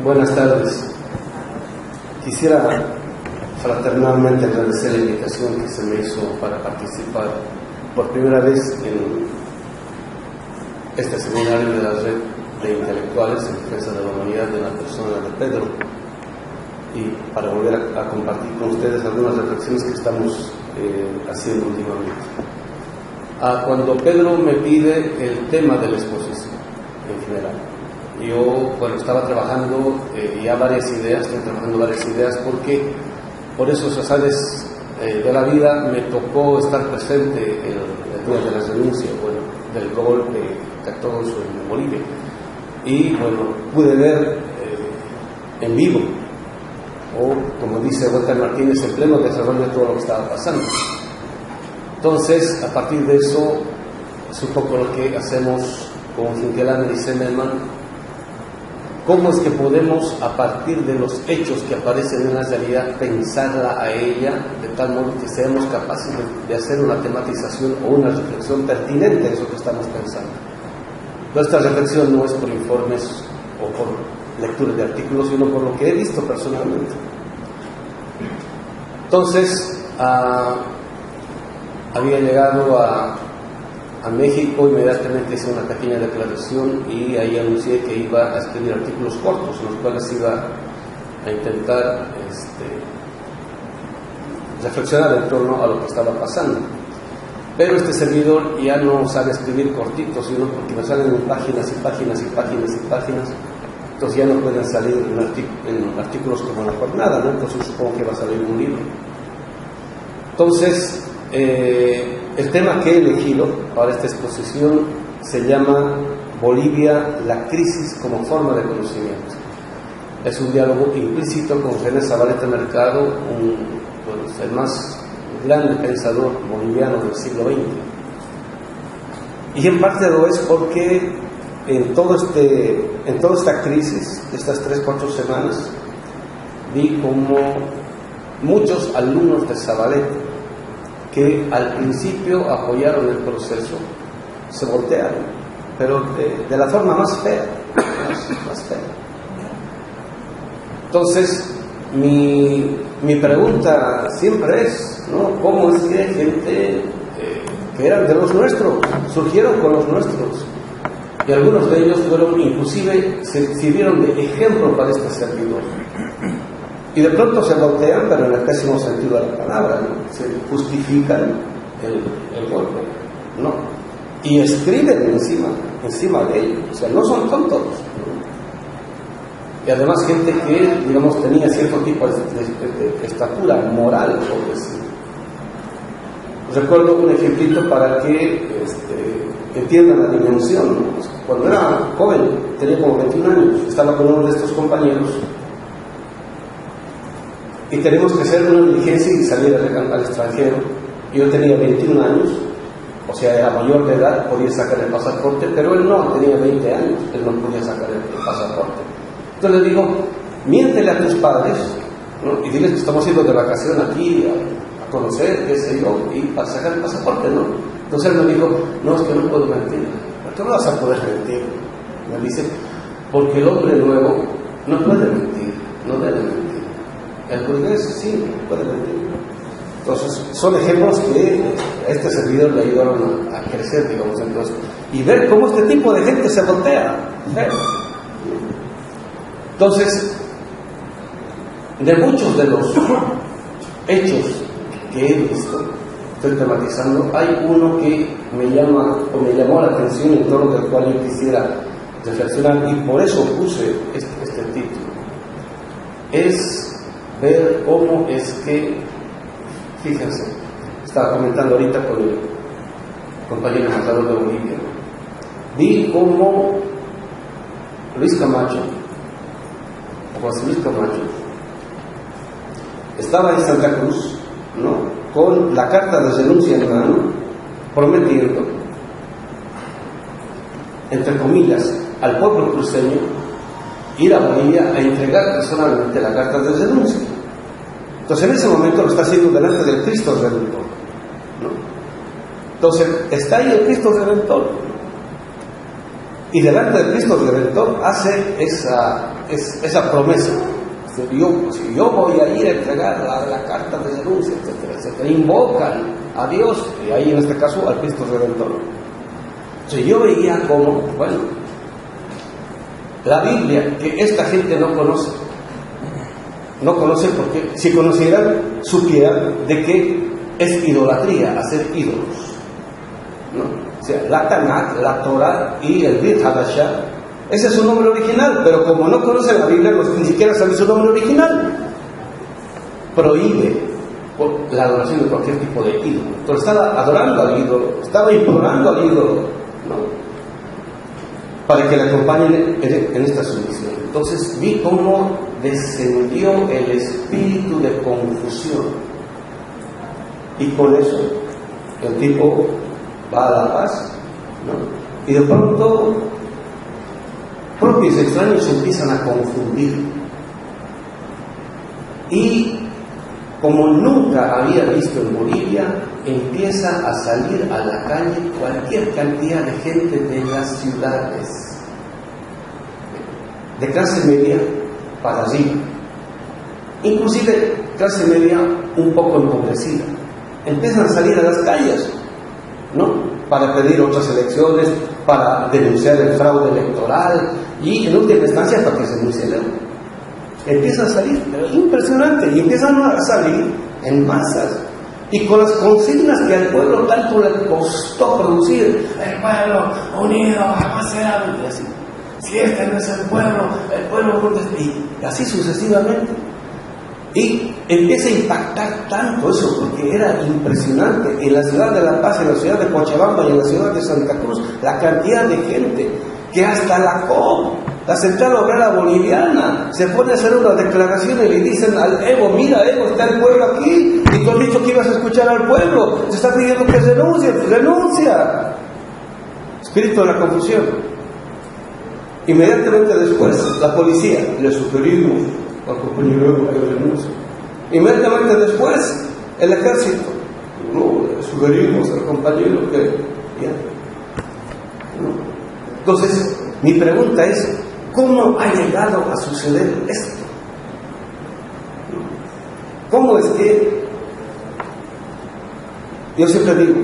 Buenas tardes. Quisiera fraternalmente agradecer la invitación que se me hizo para participar por primera vez en este seminario de la red de intelectuales en defensa de la humanidad de la persona de Pedro, y para volver a compartir con ustedes algunas reflexiones que estamos haciendo últimamente. Cuando Pedro me pide el tema de la exposición en general, yo estaba trabajando ya estoy trabajando varias ideas, porque por esos azares de la vida me tocó estar presente el día de la renuncia, del golpe católico en Bolivia, y pude ver en vivo, o como dice Walter Martínez, en pleno desarrollo de todo lo que estaba pasando. Entonces, a partir de eso, es un poco lo que hacemos con Finkelhammer y Zimmermann. ¿Cómo es que podemos, a partir de los hechos que aparecen en la realidad, pensarla a ella de tal modo que seamos capaces de hacer una tematización o una reflexión pertinente a eso que estamos pensando? Nuestra reflexión no es por informes o por lectura de artículos, sino por lo que he visto personalmente. Entonces, había llegado a México, inmediatamente hice una pequeña declaración y ahí anuncié que iba a escribir artículos cortos en los cuales iba a intentar reflexionar en torno a lo que estaba pasando. Pero este servidor ya no sabe escribir cortitos, sino porque me salen en páginas y páginas y páginas y páginas. Entonces ya no pueden salir en artículos como La Jornada, ¿no? Entonces supongo que va a salir un libro. Entonces, el tema que he elegido para esta exposición se llama Bolivia, la crisis como forma de conocimiento. Es un diálogo implícito con René Zabaleta Mercado, el más grande pensador boliviano del siglo XX. Y en parte lo es porque en toda esta crisis, estas 3-4 semanas, vi como muchos alumnos de Zabaleta, que al principio apoyaron el proceso, se voltearon, pero de la forma más fea, más fea. Entonces, mi pregunta siempre es, ¿no? ¿Cómo es que gente que eran de los nuestros, surgieron con los nuestros? Y algunos de ellos fueron, inclusive, sirvieron de ejemplo para este servidor. Y de pronto se voltean, pero en el pésimo sentido de la palabra, ¿no? Se justifican el golpe, ¿no? Y escriben encima de ellos. O sea, no son tontos, ¿no? Y además gente que, digamos, tenía cierto tipo de estatura moral, por decir. Recuerdo un ejemplito para que entiendan la dimensión, ¿no? Cuando era joven, tenía como 21 años, estaba con uno de estos compañeros y tenemos que hacer una diligencia y salir al extranjero. Yo tenía 21 años, o sea, era mayor de edad, podía sacar el pasaporte, pero él no, tenía 20 años, él no podía sacar el pasaporte. Entonces le digo, miéntele a tus padres, ¿no? Y diles que estamos yendo de vacación aquí a conocer, qué sé yo, y para sacar el pasaporte, ¿no? Entonces él me dijo, no, es que no puedo mentir. ¿Por qué no vas a poder mentir? Me dice, porque el hombre nuevo no puede mentir, no debe mentir. El burgués sí puede mentir. Entonces, son ejemplos que a este servidor le ayudaron a crecer, digamos, entonces, y ver cómo este tipo de gente se voltea. Entonces, de muchos de los hechos que he visto, estoy tematizando, hay uno que me llamó la atención, en torno del cual yo quisiera reflexionar, y por eso puse este título. Es ver cómo es que, fíjense, estaba comentando ahorita con el compañero embajador de Bolivia, vi cómo Luis Camacho, José Luis Camacho, estaba en Santa Cruz, ¿no?, con la carta de renuncia en mano, prometiendo, entre comillas, al pueblo cruceño ir a Bolivia a entregar personalmente la carta de renuncia. Entonces, en ese momento lo está haciendo delante del Cristo Redentor, ¿no? Entonces, está ahí el Cristo Redentor. Y delante de Cristo Redentor hace esa promesa. Yo voy a ir a entregar la carta de denuncia, etcétera, etcétera. Invocan a Dios, y ahí en este caso al Cristo Redentor. Entonces yo veía como, bueno, la Biblia, que esta gente no conoce porque si conocieran, supieran de que es idolatría, hacer ídolos, ¿no? O sea, la Tanakh, la Torah y el Brit Hadashah, ese es su nombre original, pero como no conocen la Biblia, ni siquiera saben su nombre original. Prohíbe la adoración de cualquier tipo de ídolo. Entonces estaba adorando al ídolo, estaba implorando al ídolo, ¿no? Para que le acompañen en esta sumisión. Entonces vi cómo descendió el espíritu de confusión, y con eso el tipo va a la paz, ¿no? Y de pronto propios extraños se empiezan a confundir, y como nunca había visto en Bolivia, empieza a salir a la calle cualquier cantidad de gente de las ciudades, de clase media para arriba, inclusive clase media un poco empobrecida. Empiezan a salir a las calles, ¿no? Para pedir otras elecciones, para denunciar el fraude electoral y en última instancia para que se denuncie el euro. Empiezan a salir, pero impresionante, y empiezan a salir en masas y con las consignas que al pueblo tanto le costó producir. El pueblo unido jamás será, y así. Si este no es el pueblo y así sucesivamente. Y empieza a impactar tanto eso, porque era impresionante. En la ciudad de La Paz, en la ciudad de Cochabamba y en la ciudad de Santa Cruz, la cantidad de gente que hasta la COP, la Central Obrera Boliviana, se pone a hacer una declaración y le dicen al Evo: mira, Evo, está el pueblo aquí, y tú has dicho que ibas a escuchar al pueblo, te está pidiendo que renuncie, pues renuncia. Espíritu de la confusión. Inmediatamente después, la policía: le sugerimos al compañero Evo que renuncie. Inmediatamente después, el ejército: no, le sugerimos al compañero que ya. ¿No? Entonces, mi pregunta es: ¿cómo ha llegado a suceder esto? ¿Cómo es que, yo siempre digo,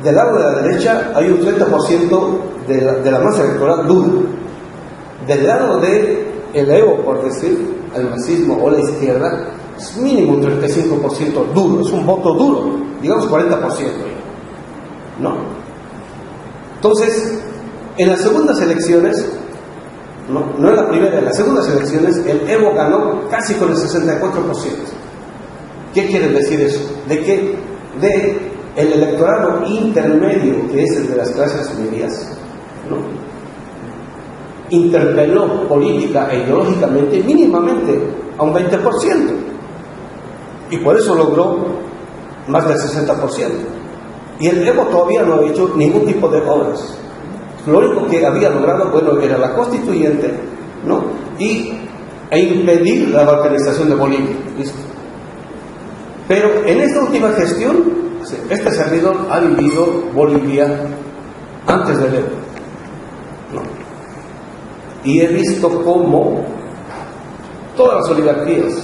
del lado de la derecha hay un 30% de la masa electoral dura, del lado de el Evo, por decir, el marxismo o la izquierda, es mínimo un 35% duro, es un voto duro, digamos 40%, ¿no? Entonces, en las segundas elecciones, no en la primera, en las segundas elecciones, el Evo ganó casi con el 64%. ¿Qué quiere decir eso? De que el electorado intermedio, que es el de las clases medias, ¿no?, interpeló política e ideológicamente mínimamente a un 20%, y por eso logró más del 60%. Y el Evo todavía no ha hecho ningún tipo de obras. Lo único que había logrado, bueno, era la constituyente, ¿no?, e impedir la balcanización de Bolivia. ¿Listo? Pero en esta última gestión, este servidor ha vivido Bolivia antes del Evo, ¿no? Y he visto cómo todas las oligarquías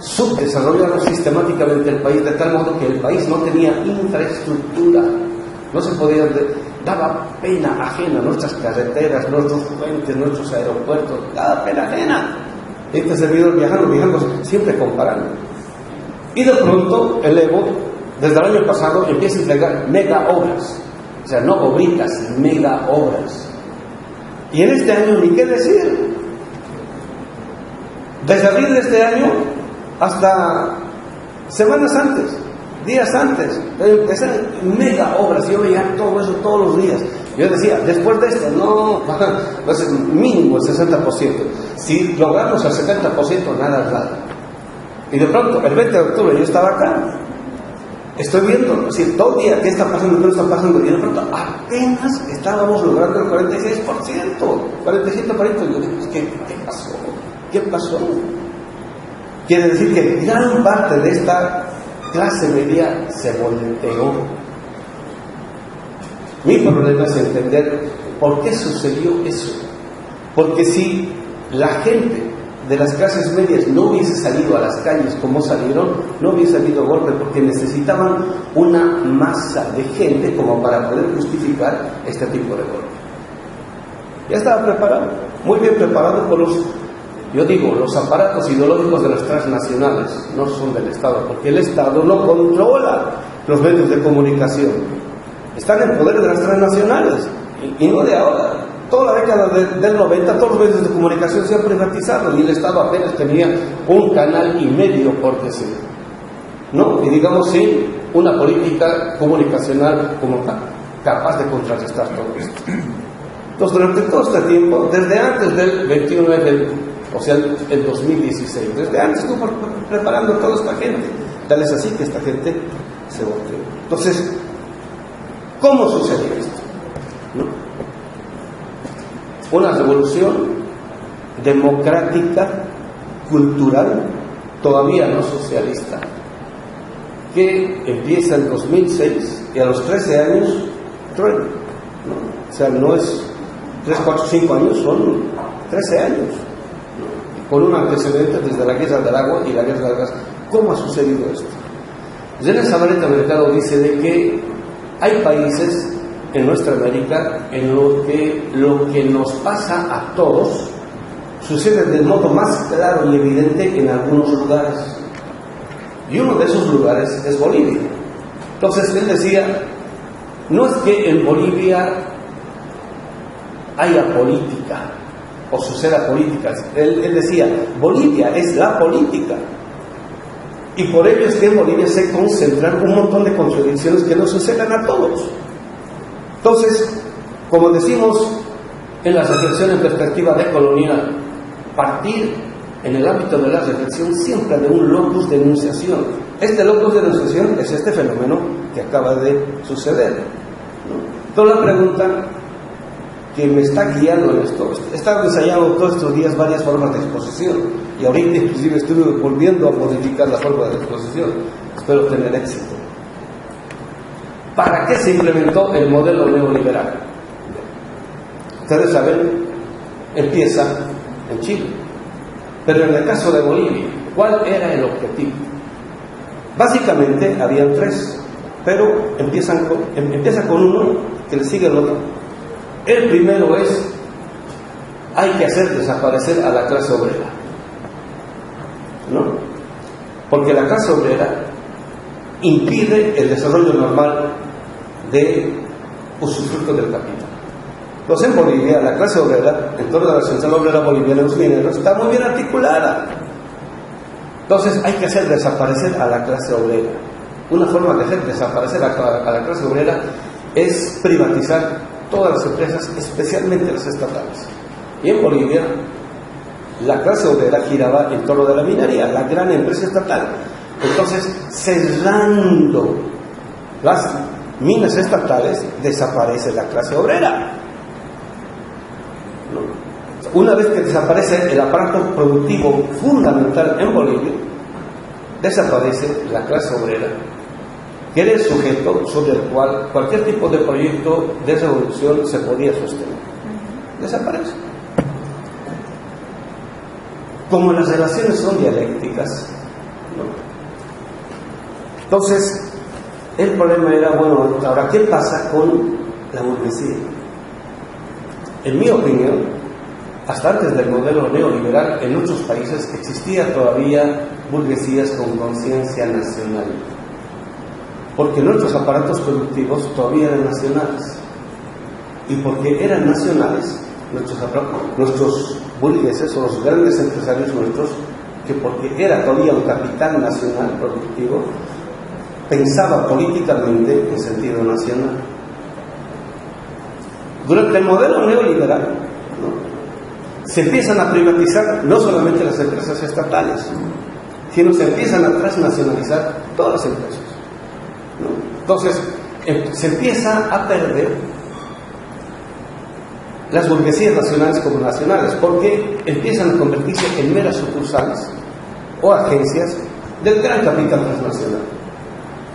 subdesarrollaron sistemáticamente el país, de tal modo que el país no tenía infraestructura, no se podía, daba pena ajena nuestras carreteras, nuestros puentes, nuestros aeropuertos, daba pena ajena. Este servidor viajando, siempre comparando. Y de pronto el Evo, desde el año pasado, empieza a entregar mega obras, o sea, no obritas, mega obras. Y en este año, ni qué decir. Desde abril de este año hasta semanas antes, días antes, empezaron mega obras. Yo veía todo eso todos los días. Yo decía, después de esto, no, va a ser mínimo el 60%. Si logramos el 70%, nada es nada. Y de pronto, el 20 de octubre, yo estaba acá. Estoy viendo, es decir, todo el día, ¿qué está pasando? ¿Qué está pasando? Y de pronto, apenas estábamos logrando el 46%, 47%. Yo digo, ¿qué pasó? ¿Qué pasó? Quiere decir que gran parte de esta clase media se volteó. Mi problema es entender por qué sucedió eso. Porque si la gente de las clases medias no hubiese salido a las calles como salieron, no hubiese habido golpe, porque necesitaban una masa de gente como para poder justificar este tipo de golpe. Ya estaba preparado, muy bien preparado por los aparatos ideológicos de las transnacionales, no son del Estado, porque el Estado no controla los medios de comunicación, están en poder de las transnacionales, y no de ahora. Toda la década del 90, todos los medios de comunicación se han privatizado y el Estado apenas tenía un canal y medio, por decir, ¿no? Y digamos, sin una política comunicacional como capaz de contrarrestar todo esto. Entonces, durante todo este tiempo, desde antes del 29, o sea, el 2016, desde antes estuvo preparando a toda esta gente. Tal es así que esta gente se volteó. Entonces, ¿cómo sucedió esto? ¿No? Una revolución democrática, cultural, todavía no socialista, que empieza en 2006 y a los 13 años truena, ¿no? O sea, no es 3, 4, 5 años, son 13 años, ¿no? Con un antecedente desde la guerra del agua y la guerra del gas. ¿Cómo ha sucedido esto? René Zabaleta Mercado dice de que hay países en nuestra América en lo que nos pasa a todos sucede del modo más claro y evidente en algunos lugares, y uno de esos lugares es Bolivia. Entonces él decía, no es que en Bolivia haya política o suceda política, él decía, Bolivia es la política, y por ello es que en Bolivia se concentran un montón de contradicciones que nos suceden a todos. Entonces, como decimos en la reflexión en perspectiva decolonial, partir en el ámbito de la reflexión siempre de un locus de enunciación. Este locus de enunciación es este fenómeno que acaba de suceder, ¿no? Toda la pregunta que me está guiando en esto, he estado ensayando todos estos días varias formas de exposición, y ahorita inclusive estuve volviendo a modificar la forma de exposición. Espero tener éxito. ¿Para qué se implementó el modelo neoliberal? Ustedes saben, empieza en Chile, pero en el caso de Bolivia, ¿cuál era el objetivo? Básicamente habían 3, pero empieza con uno que le sigue el otro. El primero es, hay que hacer desaparecer a la clase obrera, ¿no? Porque la clase obrera impide el desarrollo normal de usufructo del capital. Entonces en Bolivia la clase obrera, en torno a la Central Obrera Boliviana de los Mineros, está muy bien articulada. Entonces hay que hacer desaparecer a la clase obrera. Una forma de hacer desaparecer a la clase obrera es privatizar todas las empresas, especialmente las estatales. Y en Bolivia la clase obrera giraba en torno de la minería, la gran empresa estatal. Entonces, cerrando las minas estatales, desaparece la clase obrera, ¿no? Una vez que desaparece el aparato productivo fundamental en Bolivia, desaparece la clase obrera, que era el sujeto sobre el cual cualquier tipo de proyecto de revolución se podía sostener. Desaparece. Como las relaciones son dialécticas, ¿no? Entonces, el problema era, bueno, ahora, ¿qué pasa con la burguesía? En mi opinión, hasta antes del modelo neoliberal, en muchos países existía todavía burguesías con conciencia nacional, porque nuestros aparatos productivos todavía eran nacionales, y porque eran nacionales, nuestros burgueses o los grandes empresarios nuestros, que porque era todavía un capital nacional productivo, pensaba políticamente en sentido nacional. Durante el modelo neoliberal, ¿no?, se empiezan a privatizar no solamente las empresas estatales, sino se empiezan a transnacionalizar todas las empresas, ¿no? Entonces, se empieza a perder las burguesías nacionales como nacionales, porque empiezan a convertirse en meras sucursales o agencias del gran capital transnacional.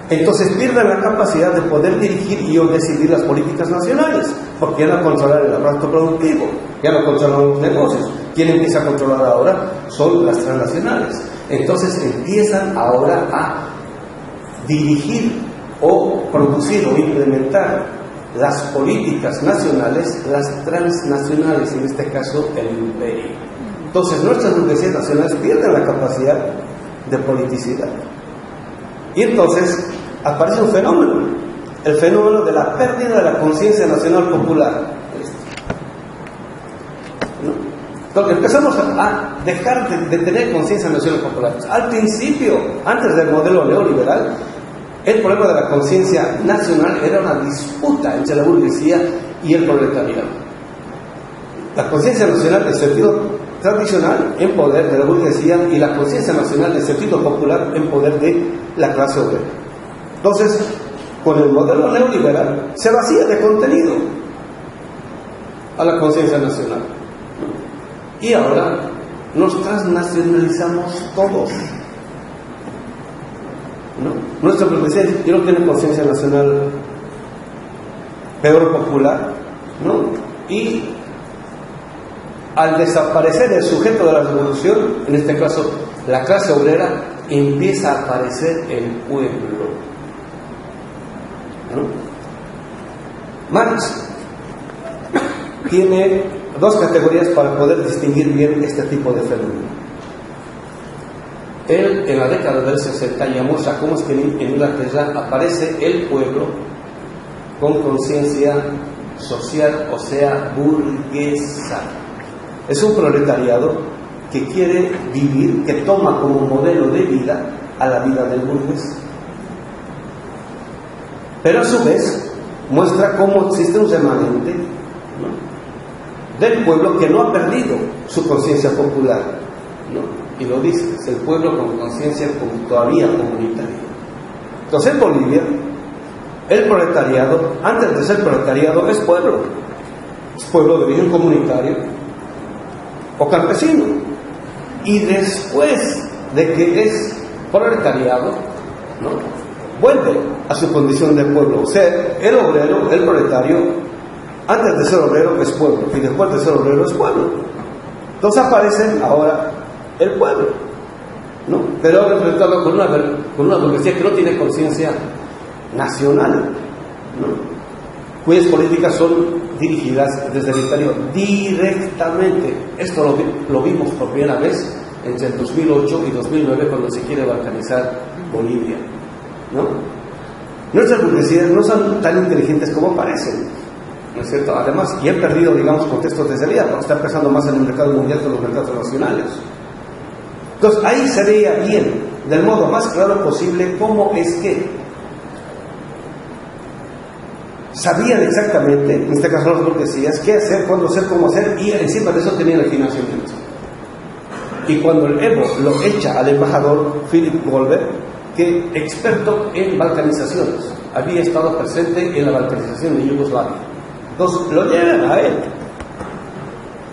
Entonces pierden la capacidad de poder dirigir y o decidir las políticas nacionales, porque ya no controlan el aparato productivo, ya no controlan los negocios. ¿Quién empieza a controlar ahora? Son las transnacionales. Entonces empiezan ahora a dirigir o producir o implementar las políticas nacionales, las transnacionales, en este caso el imperio. Entonces nuestras burguesías nacionales pierden la capacidad de politicidad. Y entonces aparece un fenómeno, el fenómeno de la pérdida de la conciencia nacional popular. ¿No? Entonces empezamos a dejar de tener conciencia nacional popular. Al principio, antes del modelo neoliberal, el problema de la conciencia nacional era una disputa entre la burguesía y el proletariado. La conciencia nacional en sentido tradicional en poder de la burguesía y la conciencia nacional en sentido popular en poder de la clase obrera. Entonces, con el modelo neoliberal se vacía de contenido a la conciencia nacional. Y ahora nos transnacionalizamos todos. ¿No? Nuestra burguesía no tiene conciencia nacional, peor popular, ¿no? Y al desaparecer el sujeto de la revolución, en este caso la clase obrera, empieza a aparecer el pueblo, ¿no? Marx tiene dos categorías para poder distinguir bien este tipo de fenómeno. Él, en la década del 60, ya muestra cómo es que en Inglaterra aparece el pueblo con conciencia social, o sea, burguesa. Es un proletariado que quiere vivir, que toma como modelo de vida a la vida del burgués. Pero a su vez muestra cómo existe un remanente, ¿no?, del pueblo que no ha perdido su conciencia popular, ¿no? Y lo dice, es el pueblo con conciencia todavía comunitaria. Entonces en Bolivia, el proletariado, antes de ser proletariado, es pueblo de origen comunitario o campesino, y después de que es proletariado, ¿no?, vuelve a su condición de pueblo. O sea, el obrero, el proletario, antes de ser obrero es pueblo, y después de ser obrero es pueblo. Entonces aparece ahora el pueblo, ¿no?, pero representado con una burguesía que no tiene conciencia nacional, ¿no?, cuyas políticas son dirigidas desde el interior directamente. Esto lo vimos por primera vez entre el 2008 y 2009, cuando se quiere balcanizar Bolivia, ¿no? Nuestras burguesías no son tan inteligentes como parecen, ¿no es cierto? Además, y han perdido, digamos, contextos de salida, porque están pensando más en el mercado mundial que en los mercados nacionales. Entonces, ahí se veía bien, del modo más claro posible, cómo es que sabían exactamente, en este caso las burguesías, qué hacer, cuándo hacer, cómo hacer, y encima de eso tenían el financiamiento. Y cuando el Evo lo echa al embajador Philip Goldberg, que experto en balcanizaciones, había estado presente en la balcanización de Yugoslavia, entonces lo llevan a él,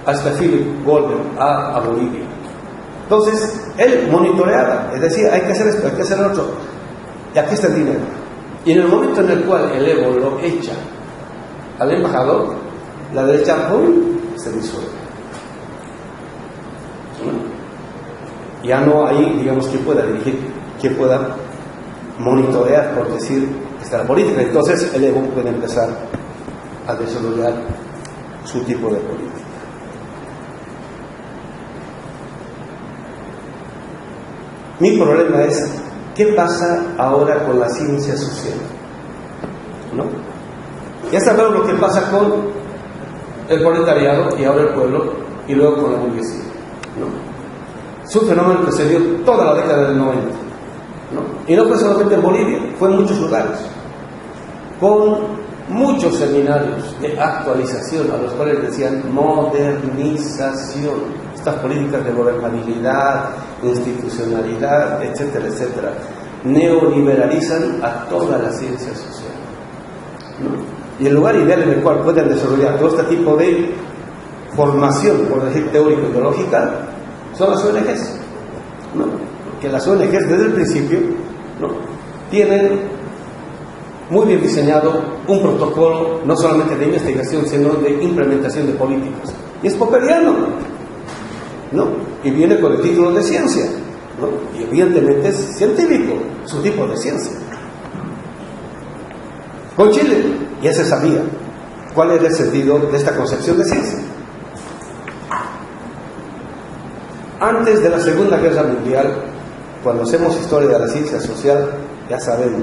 hasta Philip Goldberg, a Bolivia. Entonces él monitoreaba, es decir, hay que hacer esto, hay que hacer lo otro, y aquí está el dinero. Y en el momento en el cual el Evo lo echa al embajador, la derecha, ¡pum!, se disuelve. Ya no hay, digamos, quien pueda dirigir, quien pueda monitorear, por decir, esta política. Entonces el Evo puede empezar a desarrollar su tipo de política. Mi problema es, ¿qué pasa ahora con la ciencia social? ¿No? Ya sabemos lo que pasa con el proletariado y ahora el pueblo, y luego con la burguesía, ¿no? Es un fenómeno que se dio toda la década del 90, ¿no? Y no fue solamente en Bolivia, fue en muchos lugares, con muchos seminarios de actualización a los cuales decían modernización. Estas políticas de gobernabilidad, institucionalidad, etcétera, etcétera, neoliberalizan a toda la ciencia social, ¿no? Y el lugar ideal en el cual pueden desarrollar todo este tipo de formación, por decir, teórico-ideológica, son las ONGs, ¿no? Porque las ONGs desde el principio, ¿no?, tienen muy bien diseñado un protocolo, no solamente de investigación, sino de implementación de políticas. Y es popperiano, ¿no? Y viene con el título de ciencia, ¿no? Y evidentemente es científico, es un tipo de ciencia. Con Chile ya se sabía cuál era el sentido de esta concepción de ciencia. Antes de la Segunda Guerra Mundial, cuando hacemos historia de la ciencia social, ya sabemos,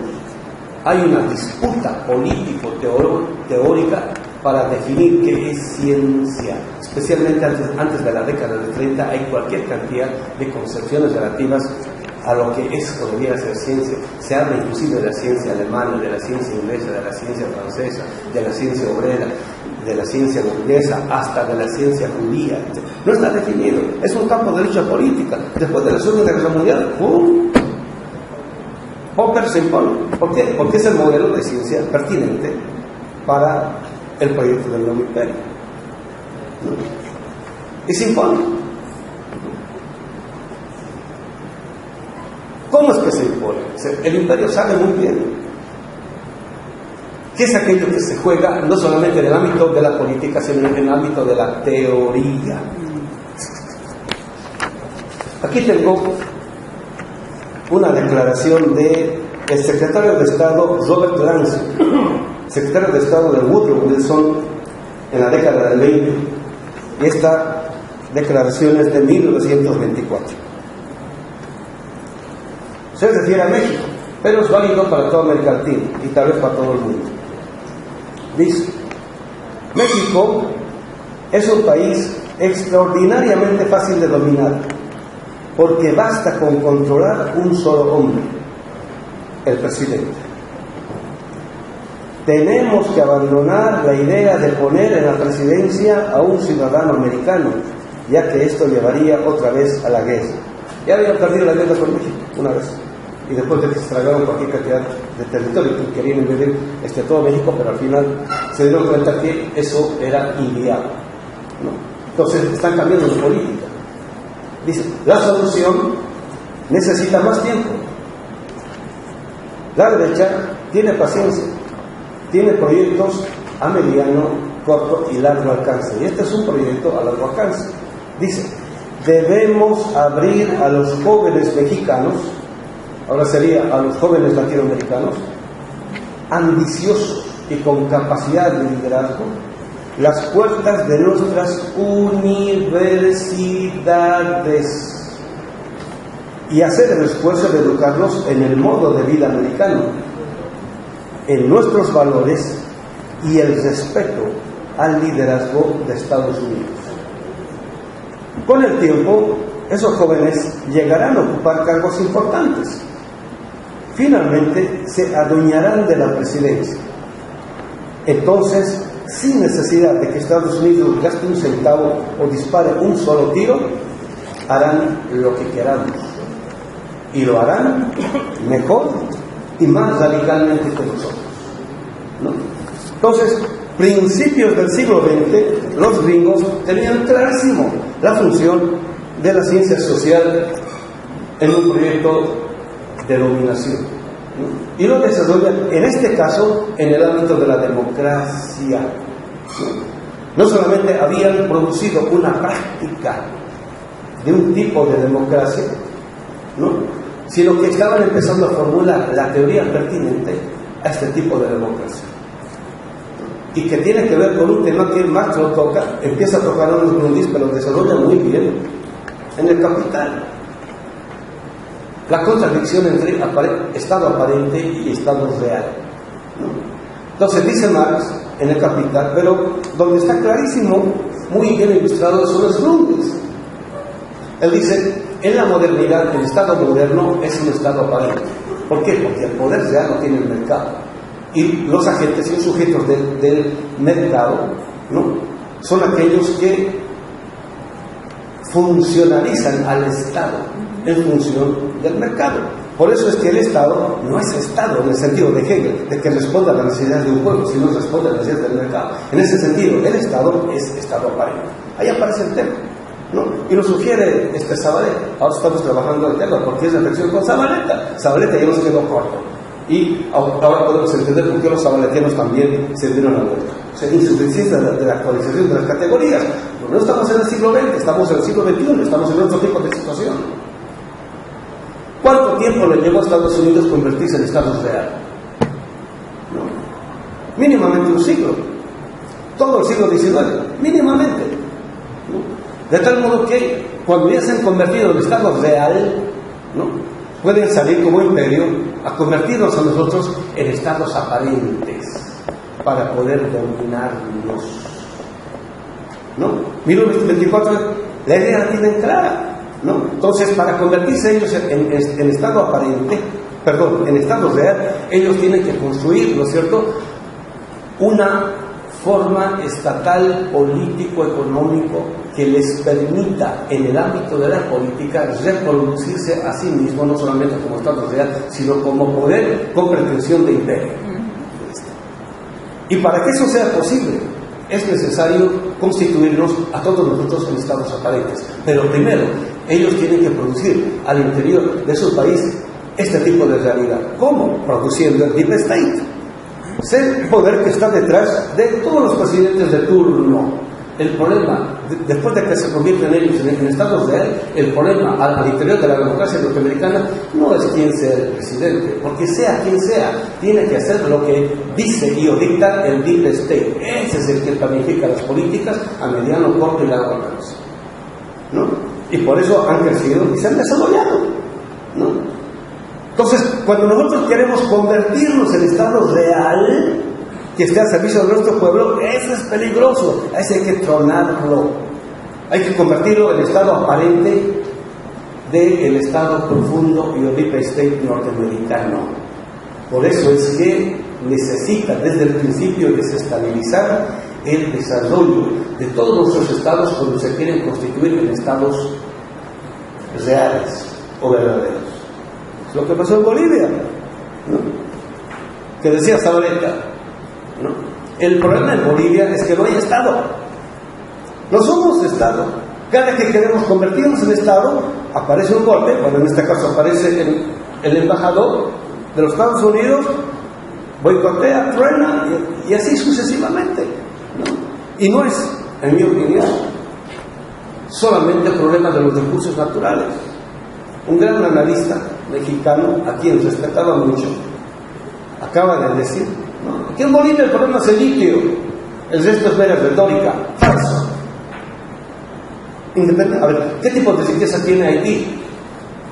hay una disputa político-teórica para definir qué es ciencia. Especialmente antes de la década de 30 hay cualquier cantidad de concepciones relativas a lo que es o debiera ser ciencia. Se habla inclusive de la ciencia alemana, de la ciencia inglesa, de la ciencia francesa, de la ciencia obrera, de la ciencia burguesa, hasta de la ciencia judía. No está definido, es un campo de lucha política. Después de la Segunda Guerra Mundial, Popper se impone. ¿Por qué? Porque es el modelo de ciencia pertinente para el proyecto del nuevo imperio. Y se impone. ¿Cómo es que se impone? El imperio sabe muy bien que es aquello que se juega no solamente en el ámbito de la política, sino en el ámbito de la teoría. Aquí tengo una declaración del secretario de Estado Robert Lance, secretario de Estado de Woodrow Wilson en la década del 20, y esta declaración es de 1924. Se refiere a México, pero es válido para toda América Latina y tal vez para todo el mundo. Dice: México es un país extraordinariamente fácil de dominar, porque basta con controlar un solo hombre, el presidente. Tenemos que abandonar la idea de poner en la presidencia a un ciudadano americano, ya que esto llevaría otra vez a la guerra. Ya habían perdido la guerra con México una vez, y después de que se tragaron cualquier cantidad de territorio, que querían invadir todo México, pero al final se dieron cuenta que eso era inviable, ¿no? Entonces están cambiando de política. Dice: la solución necesita más tiempo. La derecha tiene paciencia, tiene proyectos a mediano, corto y largo alcance. Y este es un proyecto a largo alcance. Dice: debemos abrir a los jóvenes mexicanos, ahora sería a los jóvenes latinoamericanos, ambiciosos y con capacidad de liderazgo, las puertas de nuestras universidades y hacer el esfuerzo de educarlos en el modo de vida americano, en nuestros valores y el respeto al liderazgo de Estados Unidos. Con el tiempo, esos jóvenes llegarán a ocupar cargos importantes. Finalmente, se adueñarán de la presidencia. Entonces, sin necesidad de que Estados Unidos gaste un centavo o dispare un solo tiro, harán lo que queramos. Y lo harán mejor y más radicalmente que nosotros, ¿no? Entonces, principios del siglo XX, los gringos tenían clarísimo la función de la ciencia social en un proyecto de dominación, ¿no? Y lo desarrollan, en este caso, en el ámbito de la democracia, ¿no? No solamente habían producido una práctica de un tipo de democracia, ¿no?, sino que estaban empezando a formular la teoría pertinente a este tipo de democracia, y que tiene que ver con un tema que Marx lo toca, empieza a tocar a los Grundis, pero lo desarrolla muy bien en El Capital: la contradicción entre estado aparente y estado real, ¿no? Entonces dice Marx en El Capital, pero donde está clarísimo, muy bien ilustrado, son los Grundis. Él dice: en la modernidad, el Estado moderno es un Estado aparente. ¿Por qué? Porque el poder real lo tiene el mercado. Y los agentes y los sujetos del mercado, ¿no?, son aquellos que funcionalizan al Estado en función del mercado. Por eso es que el Estado no es Estado en el sentido de Hegel, de que responda a las necesidades de un pueblo, sino responde a las necesidades del mercado. En ese sentido, el Estado es Estado aparente. Ahí aparece el tema, ¿no? Y lo sugiere Zabaleta. Ahora estamos trabajando el tema porque es reflexión con Zabaleta. Zabaleta ya nos quedó corto. Y ahora podemos entender por qué los sabaletianos también se dieron la vuelta. O sea, insuficiencia de la actualización de las categorías. Pero no estamos en el siglo XX, estamos en el siglo XXI, estamos en otro tipo de situación. ¿Cuánto tiempo le llevó a Estados Unidos convertirse en Estado real? ¿No? Mínimamente un siglo. Todo el siglo XIX, mínimamente. ¿No? De tal modo que cuando ya se han convertido en Estado real, ¿no?, pueden salir como imperio a convertirnos a nosotros en estados aparentes para poder dominarnos. ¿No? 1924, la idea la tienen clara, ¿no? Entonces, para convertirse ellos en estado aparente, en estado real, ellos tienen que construir, ¿no es cierto?, una forma estatal, político, económico, que les permita en el ámbito de la política reproducirse a sí mismo, no solamente como Estado real, sino como poder con pretensión de imperio. Y para que eso sea posible, es necesario constituirnos a todos nosotros en estados aparentes. Pero primero, ellos tienen que producir al interior de su país este tipo de realidad. ¿Cómo? Produciendo el Deep State. Es el poder que está detrás de todos los presidentes de turno. El problema, después de que se convierten ellos en estados real, el problema al interior de la democracia norteamericana no es quién sea el presidente, porque sea quien sea, tiene que hacer lo que dice y o dicta el Deep State. Ese es el que planifica las políticas a mediano, corto y largo plazo, ¿no? Y por eso han crecido y se han desarrollado, ¿no? Entonces, cuando nosotros queremos convertirnos en estado real, que esté al servicio de nuestro pueblo, eso es peligroso, a ese hay que tronarlo, hay que convertirlo en estado aparente del estado profundo y el Deep State norteamericano. Por eso es que necesita desde el principio desestabilizar el desarrollo de todos nuestros estados cuando se quieren constituir en estados reales o verdaderos. Es lo que pasó en Bolivia, ¿no?, que decía Zabaleta, ¿no? El problema en Bolivia es que no hay Estado. No somos Estado. Cada que queremos convertirnos en Estado, aparece un golpe. Bueno, en este caso aparece el embajador de los Estados Unidos, boicotea, truena, y así sucesivamente, ¿no? Y no es, en mi opinión, solamente el problema de los recursos naturales. Un gran analista mexicano, a quien respetaba mucho, acaba de decir, ¿no?, que en Bolivia el problema es el litio, el resto es mera retórica. Falso. A ver, ¿qué tipo de riqueza tiene Haití?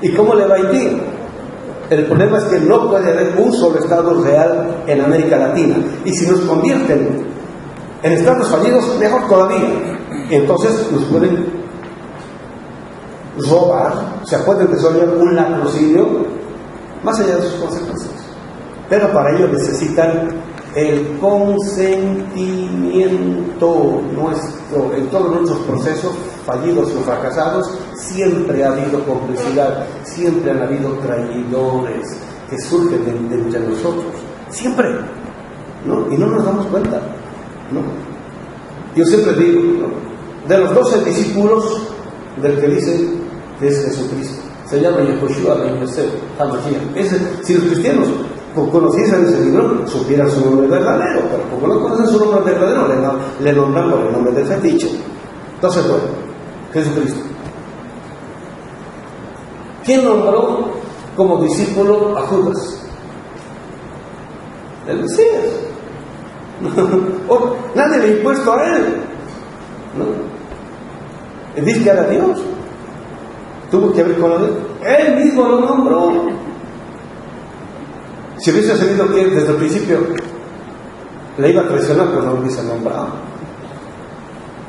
¿Y cómo le va a Haití? El problema es que no puede haber un solo Estado real en América Latina. Y si nos convierten en Estados fallidos, mejor todavía. Entonces nos pueden robar, o sea, pueden desarrollar un latrocinio más allá de sus consecuencias. Pero para ello necesitan el consentimiento nuestro. En todos nuestros procesos, fallidos o fracasados, siempre ha habido complicidad, siempre han habido traidores que surgen de entre nosotros, siempre, ¿no? Y no nos damos cuenta, ¿no? Yo siempre digo, ¿no?, de los 12 discípulos del que dicen que es Jesucristo, se llama Yehoshua ben Yosef HaMashiach. Si los cristianos conociesen ese libro, supieran su nombre verdadero, pero como no conocen su nombre verdadero, le nombran por el nombre del fetiche. Entonces, bueno, Jesucristo. ¿Quién nombró como discípulo a Judas? El Mesías. Nadie le ha impuesto a él, ¿no? Él dice que era Dios. Tuvo que ver con él. Él mismo lo nombró. Si hubiese sabido que desde el principio le iba a traicionar, pues no lo hubiese nombrado,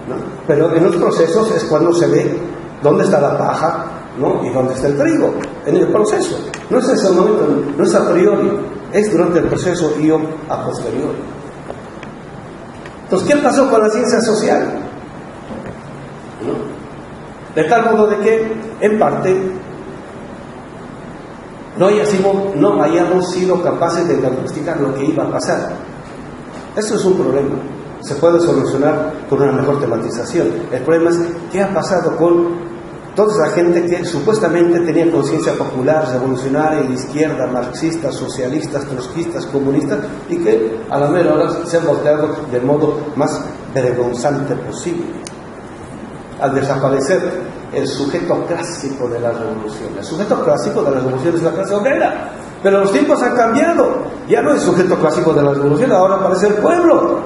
¿no? Pero en los procesos es cuando se ve dónde está la paja, ¿no?, y dónde está el trigo. En el proceso. No es en ese momento, no es a priori, es durante el proceso y a posteriori. Entonces, ¿qué pasó con la ciencia social? ¿No? De tal modo de que, en parte, no hayamos sido capaces de diagnosticar lo que iba a pasar. Eso es un problema. Se puede solucionar con una mejor tematización. El problema es qué ha pasado con Toda esa gente que supuestamente tenía conciencia popular, revolucionaria, de izquierda, marxistas, socialistas, trotskistas, comunistas, y que a la mera hora se han volteado del modo más vergonzante posible, al desaparecer el sujeto clásico de la revolución. El sujeto clásico de la revolución es la clase obrera, pero los tiempos han cambiado. Ya no es el sujeto clásico de la revolución, ahora aparece el pueblo,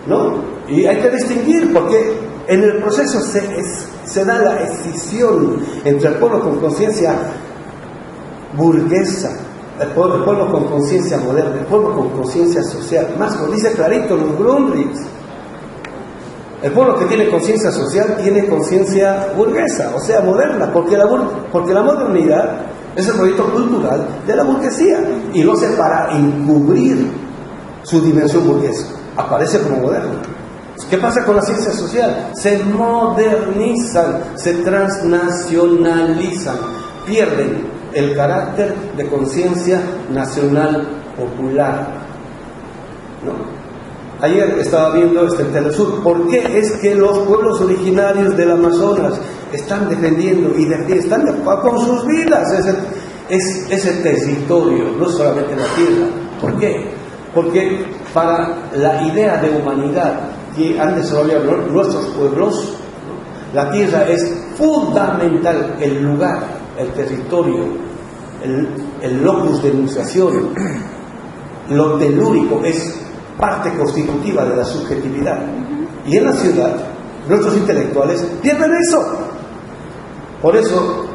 ¿no? Y hay que distinguir, porque en el proceso se da la escisión entre el pueblo con conciencia burguesa, el pueblo con conciencia moderna, el pueblo con conciencia social. Más lo dice clarito en Grundrich. El pueblo que tiene conciencia social tiene conciencia burguesa, o sea, moderna, porque la modernidad es el proyecto cultural de la burguesía, y lo hace para encubrir su dimensión burguesa. Aparece como moderno. ¿Qué pasa con la ciencia social? Se modernizan, se transnacionalizan, pierden el carácter de conciencia nacional popular, ¿no? Ayer estaba viendo en Telesur, ¿por qué es que los pueblos originarios del Amazonas están defendiendo y están con sus vidas ese territorio, no solamente la tierra? ¿Por qué? Porque para la idea de humanidad que han desarrollado nuestros pueblos, la tierra es fundamental, el lugar, el territorio, el locus de enunciación, lo telúrico es parte constitutiva de la subjetividad. Y en la ciudad, nuestros intelectuales pierden eso. Por eso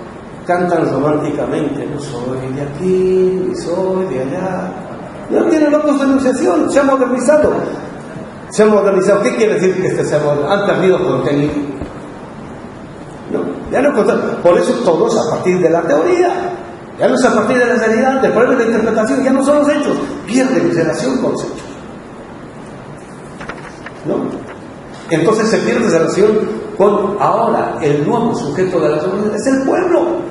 cantan románticamente: no soy de aquí, ni soy de allá. No tiene locus de enunciación, se ha modernizado. Se ha modernizado. ¿Qué quiere decir que se ha modernizado? Han perdido contenido. No, ya no contan. Por eso todos a partir de la teoría. Ya no es a partir de la realidad, del problema de la interpretación, ya no son los hechos. Pierden relación con los hechos, ¿no? Entonces se pierde relación con ahora el nuevo sujeto de la revolución es el pueblo.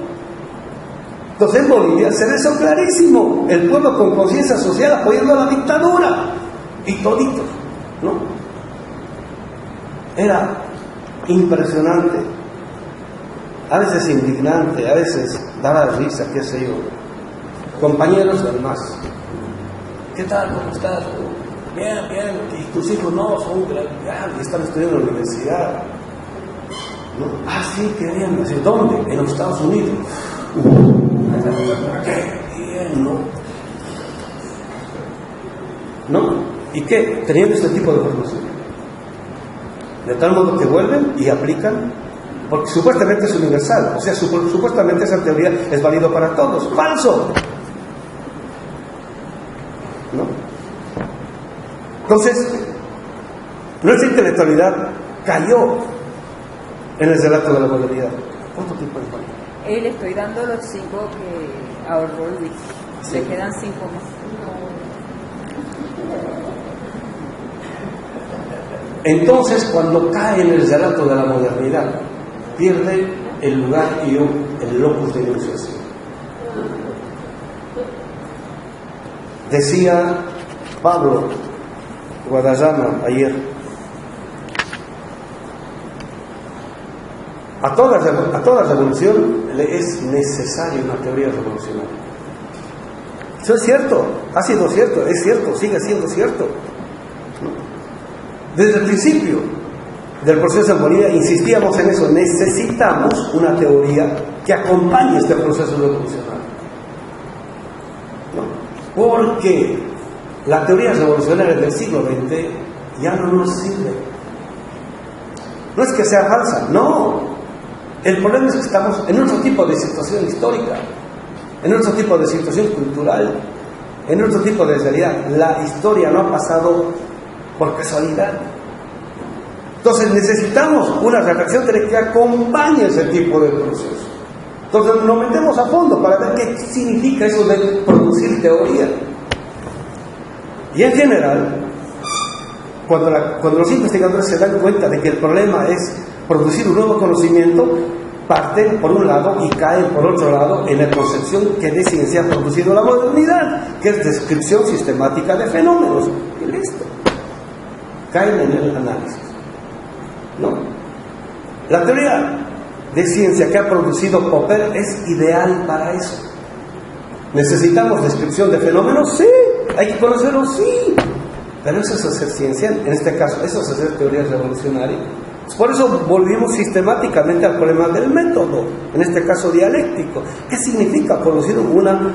Entonces en Bolivia se ve eso clarísimo, el pueblo con conciencia social apoyando a la dictadura y toditos, ¿no? Era impresionante, a veces indignante, a veces daba risa, qué sé yo. Compañeros del MAS: ¿qué tal? ¿Cómo estás? Bien, bien. Y tus hijos no son grandes, están estudiando en la universidad, ¿no? Ah, sí, qué bien. ¿Así? ¿Dónde? En los Estados Unidos. Qué bien, ¿no? ¿No? ¿Y qué? Teniendo este tipo de formación, de tal modo que vuelven y aplican, porque supuestamente es universal, o sea, supuestamente esa teoría es válida para todos. ¡Falso! ¿No? Entonces, nuestra intelectualidad cayó en el relato de la modernidad. ¿Cuánto tiempo hay? Le estoy dando los 5 que ahorró Luis. Sí. Le quedan 5 más. Entonces, cuando cae en el relato de la modernidad, pierde el lugar y el locus de enunciación. Decía Pablo Guadarrama ayer: a toda revolución le es necesaria una teoría revolucionaria. Eso es cierto, ha sido cierto, es cierto, sigue siendo cierto. Desde el principio del proceso de Bolivia insistíamos en eso: necesitamos una teoría que acompañe este proceso revolucionario, ¿no? Porque la teoría revolucionaria del siglo XX ya no nos sirve. No es que sea falsa, no. El problema es que estamos en otro tipo de situación histórica, en otro tipo de situación cultural, en otro tipo de realidad. La historia no ha pasado por casualidad. Entonces necesitamos una reflexión que acompañe ese tipo de proceso. Entonces nos metemos a fondo para ver qué significa eso de producir teoría. Y en general, cuando los investigadores se dan cuenta de que el problema es producir un nuevo conocimiento, parten por un lado y caen por otro lado en la concepción que de ciencia ha producido la modernidad, que es descripción sistemática de fenómenos. Y listo. Caen en el análisis, ¿no? La teoría de ciencia que ha producido Popper es ideal para eso. ¿Necesitamos descripción de fenómenos? Sí. ¿Hay que conocerlos? Sí. Pero eso es hacer ciencia, en este caso, eso es hacer teoría revolucionaria. Por eso volvimos sistemáticamente al problema del método, en este caso dialéctico. ¿Qué significa producir una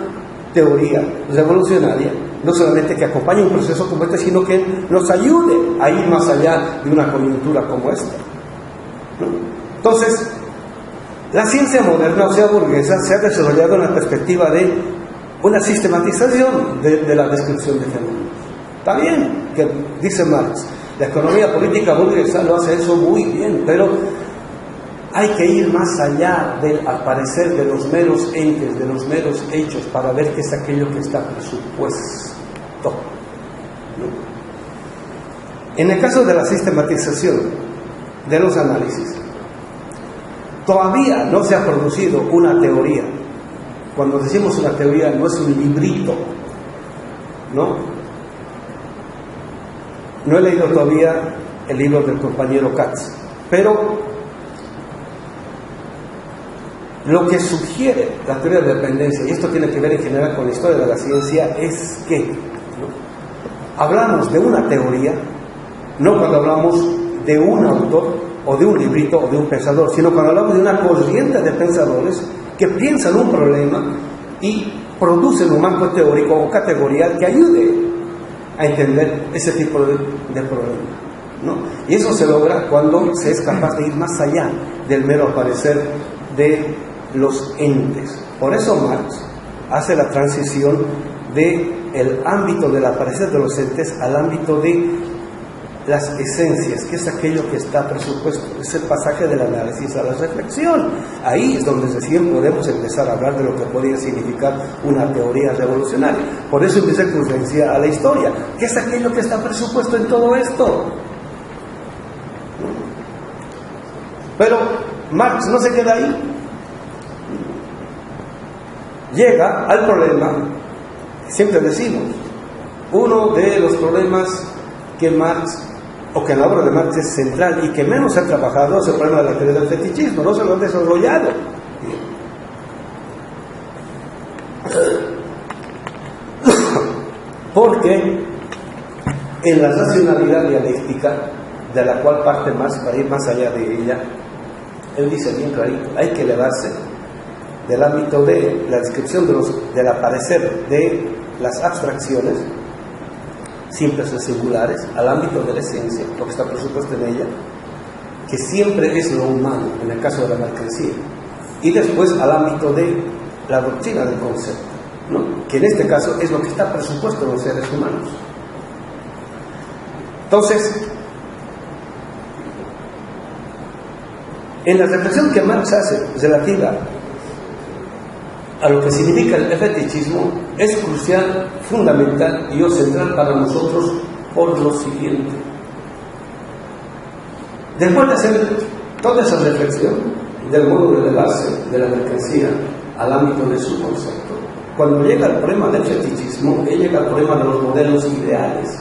teoría revolucionaria? No solamente que acompañe un proceso como este, sino que nos ayude a ir más allá de una coyuntura como esta, ¿no? Entonces, la ciencia moderna, o sea, burguesa, se ha desarrollado en la perspectiva de una sistematización de la descripción de fenómenos. Está bien, que dice Marx, la economía política burguesa lo hace eso muy bien, pero hay que ir más allá del aparecer de los meros entes, de los meros hechos, para ver qué es aquello que está presupuesto, ¿no? En el caso de la sistematización de los análisis, todavía no se ha producido una teoría. Cuando decimos una teoría, no es un librito, ¿no? No he leído todavía el libro del compañero Katz, pero lo que sugiere la teoría de dependencia, y esto tiene que ver en general con la historia de la ciencia, es que, ¿no?, hablamos de una teoría, no cuando hablamos de un autor, o de un librito, o de un pensador, sino cuando hablamos de una corriente de pensadores que piensan un problema y producen un marco teórico o categorial que ayude a entender ese tipo de problema, ¿no? Y eso se logra cuando se es capaz de ir más allá del mero aparecer de los entes. Por eso Marx hace la transición del ámbito del aparecer de los entes al ámbito de las esencias, que es aquello que está presupuesto, es el pasaje del análisis a la reflexión. Ahí es donde recién podemos empezar a hablar de lo que podría significar una teoría revolucionaria. Por eso empieza a conciencia a la historia, que es aquello que está presupuesto en todo esto. Pero Marx no se queda ahí, llega al problema, siempre decimos, uno de los problemas que Marx, o que en la obra de Marx es central y que menos se ha trabajado, es el problema de la teoría del fetichismo. No se lo han desarrollado. Porque en la racionalidad dialéctica, de la cual parte Marx para ir más allá de ella, él dice bien clarito, hay que elevarse del ámbito de la descripción del aparecer de las abstracciones simples o singulares, al ámbito de la esencia, lo que está presupuesto en ella, que siempre es lo humano, en el caso de la mercancía, y después al ámbito de la doctrina del concepto, ¿no?, que en este caso es lo que está presupuesto en los seres humanos. Entonces, en la reflexión que Marx hace relativa a lo que significa el fetichismo, es crucial, fundamental y central para nosotros por lo siguiente. Después de hacer toda esa reflexión del modo de elevarse de la mercancía al ámbito de su concepto, cuando llega el problema del fetichismo, él llega al problema de los modelos ideales,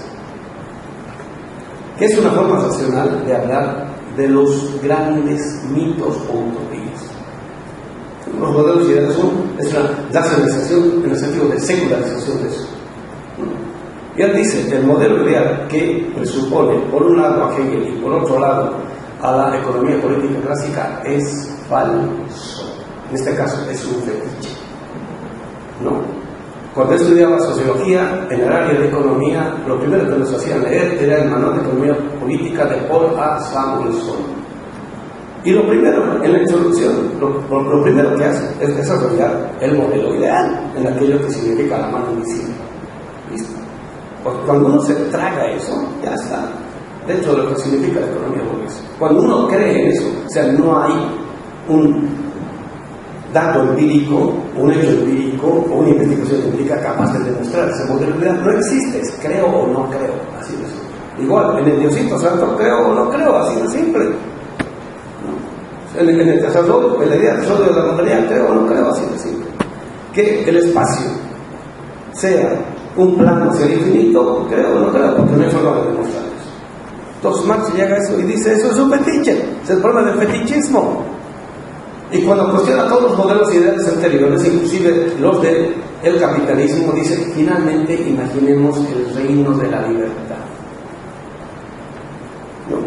que es una forma racional de hablar de los grandes mitos o utopías. Los modelos ideales es una racionalización en el sentido de secularización de eso. Y él dice que el modelo ideal que presupone por un lado a Hegel y por otro lado a la economía política clásica es falso. En este caso es un fetiche, ¿no? Cuando estudiaba sociología en el área de economía, lo primero que nos hacían leer era el manual de economía política de Paul A. Samuelson. Y lo primero, en la introducción, lo primero que hace es desarrollar el modelo ideal en aquello que significa la mano invisible. ¿Listo? Porque cuando uno se traga eso, ya está dentro de lo que significa la economía burguesa. Cuando uno cree en eso, o sea, no hay un dato empírico, un hecho empírico o una investigación empírica capaz de demostrar ese modelo ideal, no existe, es creo o no creo, así de simple. Igual, en el Diosito Santo creo o no creo, así de simple. En el desarrollo, en la idea de desarrollo de la montaña, creo o no creo, así de simple. Que el espacio sea un plano hacia el infinito, creo o no creo, porque no hay forma de demostrar eso. Entonces Marx llega a eso y dice, eso es un fetiche, es el problema del fetichismo. Y cuando cuestiona todos los modelos ideales anteriores, inclusive los del capitalismo, dice, finalmente imaginemos el reino de la libertad. ¿No?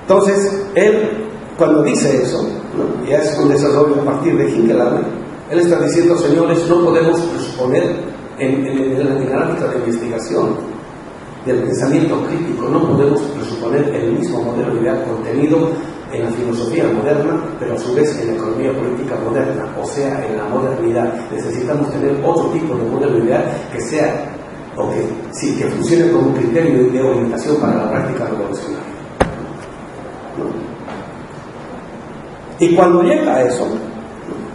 Entonces, él, cuando dice eso, ¿no? Ya es un desarrollo a partir de Hinkelhammer, él está diciendo, señores, no podemos presuponer en la dinámica de investigación del pensamiento crítico, no podemos presuponer el mismo modelo ideal contenido en la filosofía moderna, pero a su vez en la economía política moderna, o sea, en la modernidad. Necesitamos tener otro tipo de modelo ideal que sea, o que sí, que funcione como un criterio de orientación para la práctica revolucionaria. ¿No? Y cuando llega a eso,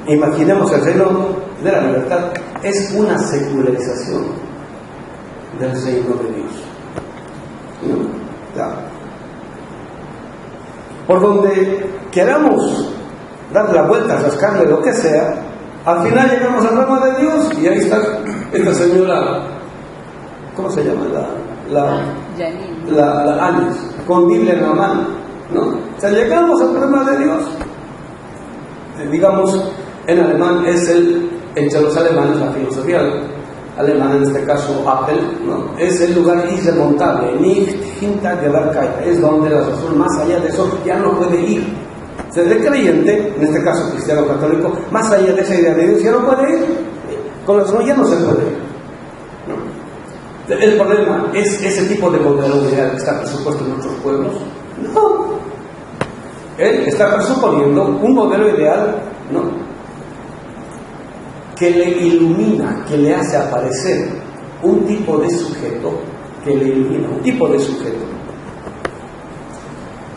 imaginemos el reino de la libertad, es una secularización del reino de Dios. ¿No? Claro. Por donde queramos dar la vuelta, rascarle lo que sea, al final llegamos al reino de Dios y ahí está esta señora, ¿cómo se llama? La Alice, con Biblia en la mano, ¿no? O sea, llegamos al reino de Dios. Digamos, en alemán entre los alemanes, la filosofía alemana, en este caso Apple, ¿no? Es el lugar irremontable, nicht hinter der Wahrheit, es donde la razón más allá de eso ya no puede ir. O sea, el creyente, en este caso cristiano católico, más allá de esa idea de Dios ya no puede ir, con la razón ya no se puede ir, ¿no? El problema es ese tipo de modelo ideal que está presupuesto en otros pueblos. No, él está presuponiendo un modelo ideal, ¿no?, que le ilumina, que le hace aparecer un tipo de sujeto, que le ilumina, un tipo de sujeto.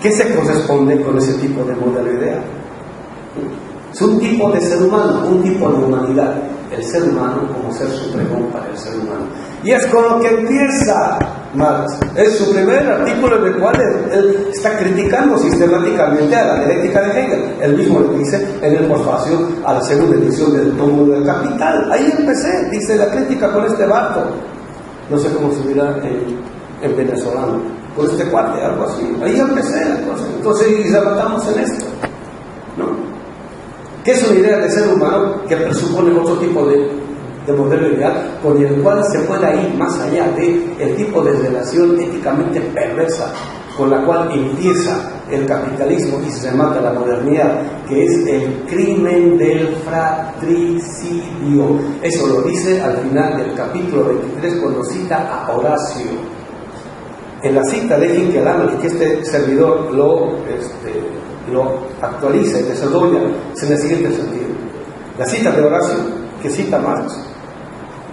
¿Qué se corresponde con ese tipo de modelo ideal? Es un tipo de ser humano, un tipo de humanidad, el ser humano como ser supremo para el ser humano. Y es con lo que empieza Marx. Es su primer artículo en el cual él está criticando sistemáticamente a la dialéctica de Hegel. Él mismo le dice en el posfacio a la segunda edición del tomo del Capital. Ahí empecé, dice la crítica con este vato. No sé cómo se dirá en venezolano. Con este cuate, algo así. Ahí empecé la cosa. Entonces, y rematamos en esto, ¿no? ¿Qué es una idea de ser humano que presupone otro tipo de modelo ideal con el cual se pueda ir más allá del tipo de relación éticamente perversa con la cual empieza el capitalismo y se remata la modernidad, que es el crimen del fratricidio? Eso lo dice al final del capítulo 23 cuando cita a Horacio. En la cita de Hinkelhammer, que este servidor lo actualiza y desarrolla, es en el siguiente sentido. La cita de Horacio, que cita Marx,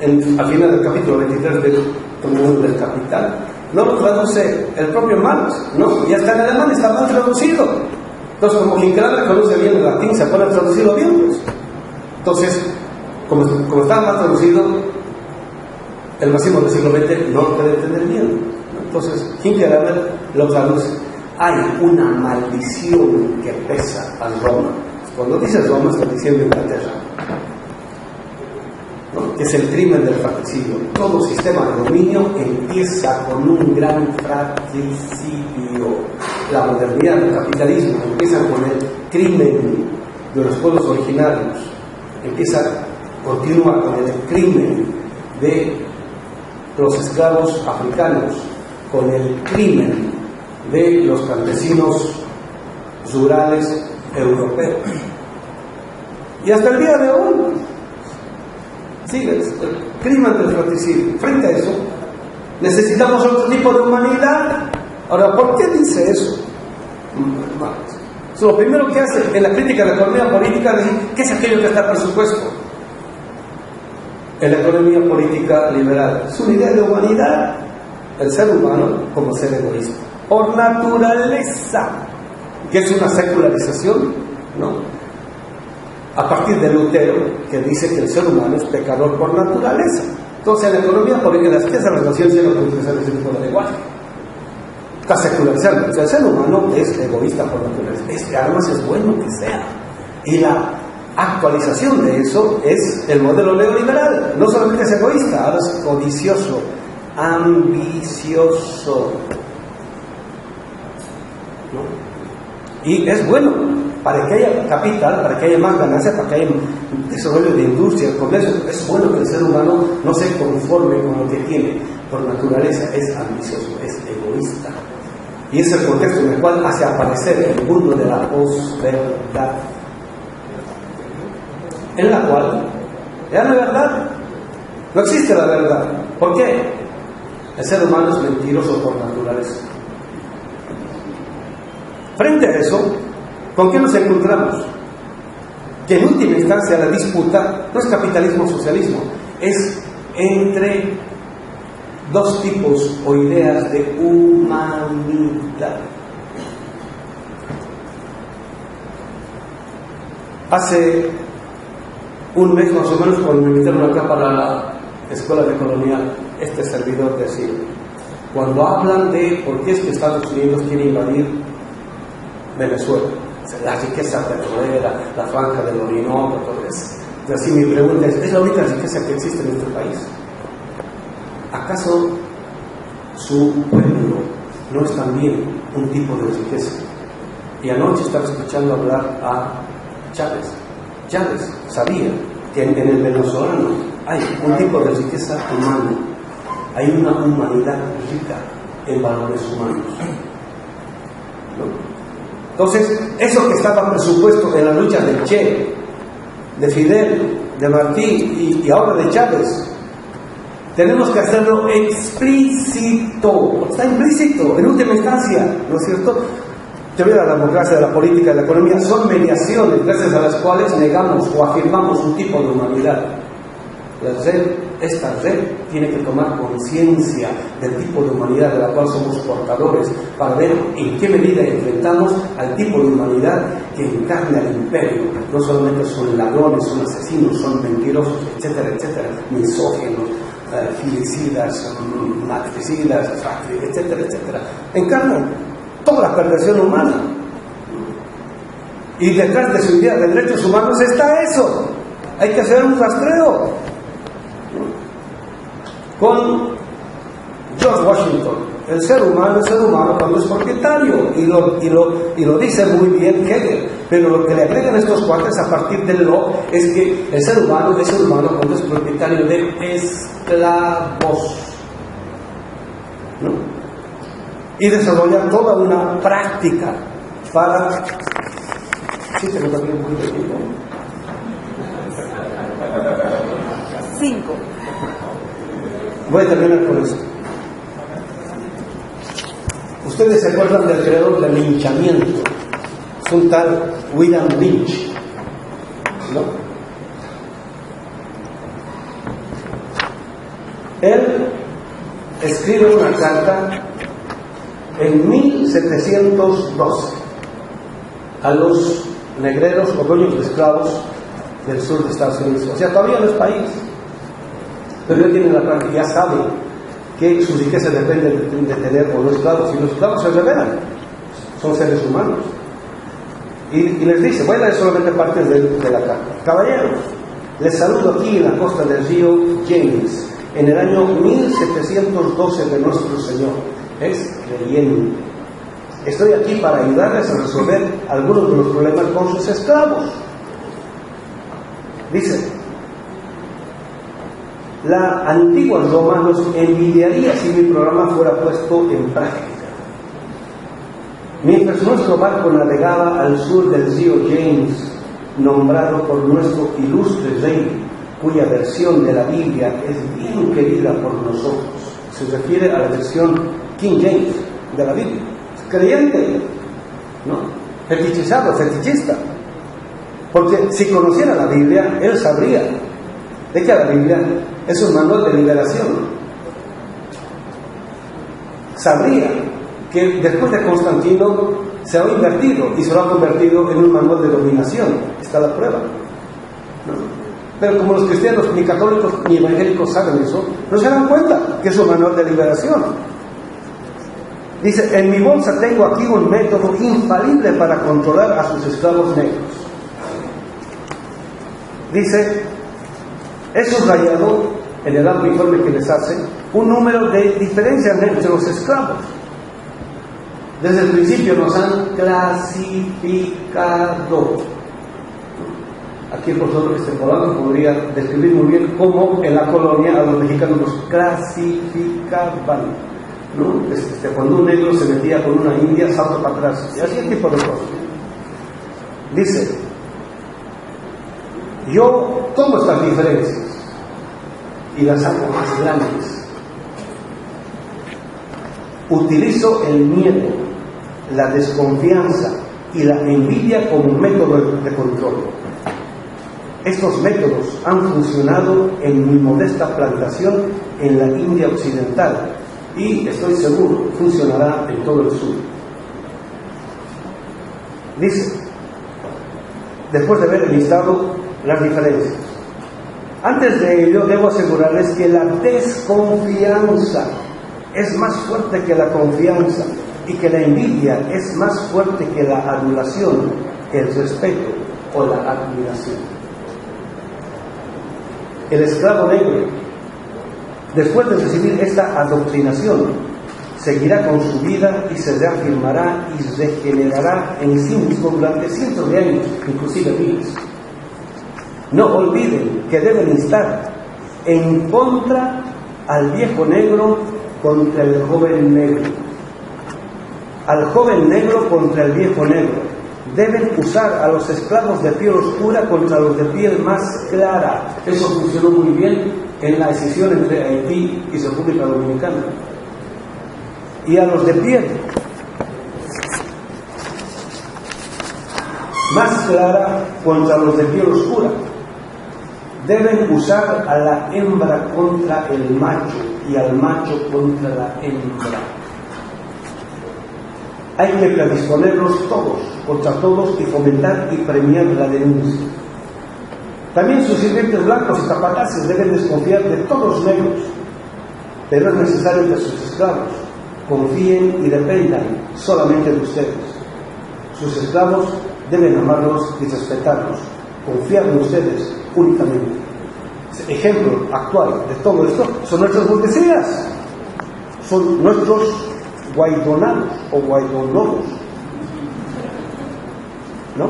al final del capítulo 23 del Capital, no lo traduce el propio Marx, no, ya está en alemán, está mal traducido. Entonces, como Hinkelhammer conoce bien el latín, se pone a traducirlo bien, pues. Entonces, como está mal traducido, el máximo del siglo XX no lo puede entender bien. Entonces, Hinkelhammer lo traduce. Hay una maldición que pesa al Roma. Cuando dice Roma, está diciendo Inglaterra, ¿no?, que es el crimen del fratricidio. Todo sistema de dominio empieza con un gran fratricidio. La modernidad del capitalismo empieza con el crimen de los pueblos originarios, continúa con el crimen de los esclavos africanos, con el crimen de los campesinos rurales europeos. Y hasta el día de hoy sigue el crimen del fratricidio. Frente a eso, necesitamos otro tipo de humanidad. Ahora, ¿por qué dice eso? Lo primero que hace en la crítica de la economía política es decir, ¿qué es aquello que está presupuesto en la economía política liberal? Es una idea de humanidad, el ser humano como ser egoísta por naturaleza, que es una secularización, ¿no?, a partir de Lutero, que dice que el ser humano es pecador por naturaleza. Entonces, en la economía política, ¿qué es la relación no puede utilizar ese tipo de lenguaje? Está secularizando. O sea, el ser humano es egoísta por naturaleza. Además, es bueno que sea. Y la actualización de eso es el modelo neoliberal. No solamente es egoísta, ahora es codicioso, ambicioso, ¿no? Y es bueno. para que haya capital, para que haya más ganancia, para que haya desarrollo de industria, el comercio. Es bueno que el ser humano no se conforme con lo que tiene. Por naturaleza es ambicioso, es egoísta. Y es el contexto en el cual hace aparecer el mundo de la posverdad, en la cual ya no hay verdad, no existe la verdad. ¿Por qué? El ser humano es mentiroso por naturaleza. Frente a eso, ¿con qué nos encontramos? Que en última instancia la disputa no es capitalismo o socialismo, es entre dos tipos o ideas de humanidad. Hace un mes más o menos, cuando me invitaron acá para la escuela de colonial, este servidor decía, cuando hablan de por qué es que Estados Unidos quiere invadir Venezuela, la riqueza petrolera, la franja del Orinoco, todo eso. Entonces, así mi pregunta es la única riqueza que existe en nuestro país? ¿Acaso su pueblo no es también un tipo de riqueza? Y anoche estaba escuchando hablar a Chávez. Chávez sabía que en el venezolano hay un tipo de riqueza humana, hay una humanidad rica en valores humanos, ¿no? Entonces, eso que estaba presupuesto en la lucha de Che, de Fidel, de Martí y ahora de Chávez, tenemos que hacerlo explícito. Está implícito, en última instancia, ¿no es cierto? Teoría de la democracia, de la política y de la economía son mediaciones gracias a las cuales negamos o afirmamos un tipo de humanidad. Esta red tiene que tomar conciencia del tipo de humanidad de la cual somos portadores para ver en qué medida enfrentamos al tipo de humanidad que encarna el imperio. No solamente son ladrones, son asesinos, son mentirosos, etcétera, etcétera, misóginos, filicidas, matricidas, etcétera, etcétera. Encarnan toda la perversión humana. Y detrás de su idea de derechos humanos está eso. Hay que hacer un rastreo. Con George Washington, el ser humano es ser humano cuando es propietario, y lo dice muy bien Hegel, pero lo que le agregan estos cuates a partir del Locke es que el ser humano es ser humano cuando es propietario de esclavos, ¿no? Y desarrollar toda una práctica para... ¿Sí tengo también un poquito de tiempo? 5. Voy a terminar con esto. Ustedes se acuerdan del creador del linchamiento, es un tal William Lynch, ¿no? Él escribe una carta en 1712 a los negreros o dueños de esclavos del sur de Estados Unidos. O sea, todavía no es país, pero él tiene la práctica, ya sabe que su riqueza depende de tener o no esclavos, y los esclavos se rebelan, son seres humanos. Y les dice, voy a leer solamente partes de la carta. Caballeros, les saludo aquí en la costa del río James, en el año 1712 de nuestro Señor. Es creyente. Estoy aquí para ayudarles a resolver algunos de los problemas con sus esclavos. Dice, la antigua Roma nos envidiaría si mi programa fuera puesto en práctica. Mientras nuestro barco navegaba al sur del río James, nombrado por nuestro ilustre rey, cuya versión de la Biblia es bien querida por nosotros, se refiere a la versión King James de la Biblia. Es creyente, ¿no? Fetichizado, fetichista. Porque si conociera la Biblia, él sabría de que la Biblia es un manual de liberación. Sabría que después de Constantino se ha invertido y se lo ha convertido en un manual de dominación. Está la prueba, ¿no? Pero como los cristianos, ni católicos ni evangélicos saben eso, no se dan cuenta que es un manual de liberación. Dice, en mi bolsa tengo aquí un método infalible para controlar a sus esclavos negros. Dice, he subrayado en el amplio informe que les hace un número de diferencias entre los esclavos. Desde el principio nos han clasificado. Aquí el profesor Polanco podría describir muy bien cómo en la colonia a los mexicanos los clasificaban, ¿no? Cuando un negro se metía con una india, salto para atrás, y así el tipo de cosas. Dice, yo tomo estas diferencias y las hago más grandes. Utilizo el miedo, la desconfianza y la envidia como método de control. Estos métodos han funcionado en mi modesta plantación en la India occidental y estoy seguro funcionará en todo el sur. Dice, después de haber listado las diferencias, antes de ello debo asegurarles que la desconfianza es más fuerte que la confianza y que la envidia es más fuerte que la adulación, el respeto o la admiración. El esclavo negro, después de recibir esta adoctrinación, seguirá con su vida y se reafirmará y regenerará en sí mismo durante cientos de años, inclusive miles. No olviden que deben instar en contra al viejo negro contra el joven negro, al joven negro contra el viejo negro. Deben usar a los esclavos de piel oscura contra los de piel más clara. Eso funcionó muy bien en la escisión entre Haití y República Dominicana. Y a los de piel más clara contra los de piel oscura. Deben usar a la hembra contra el macho y al macho contra la hembra. Hay que predisponerlos todos contra todos y fomentar y premiar la denuncia. También sus sirvientes blancos y capataces deben desconfiar de todos los negros, pero es necesario que sus esclavos confíen y dependan solamente de ustedes. Sus esclavos deben amarlos y respetarlos, confiar en ustedes únicamente. Ejemplo actual de todo esto son nuestras burguesías, son nuestros guaidonados o guaidonodos, ¿no?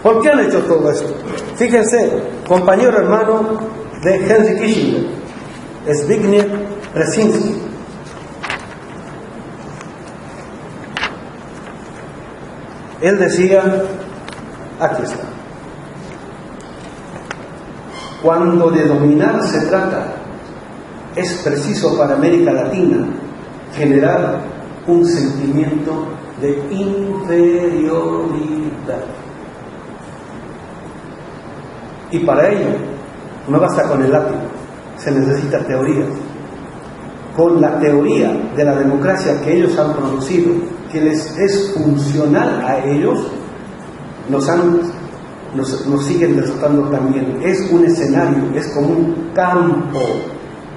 ¿Por qué han hecho todo esto? Fíjense, compañero hermano de Henry Kissinger, Zbigniew Brzezinski. Él decía, aquí está, cuando de dominar se trata, es preciso para América Latina generar un sentimiento de inferioridad. Y para ello no basta con el látigo, se necesita teoría. Con la teoría de la democracia que ellos han producido, que les es funcional a ellos, nos siguen derrotando también. Es un escenario, es como un campo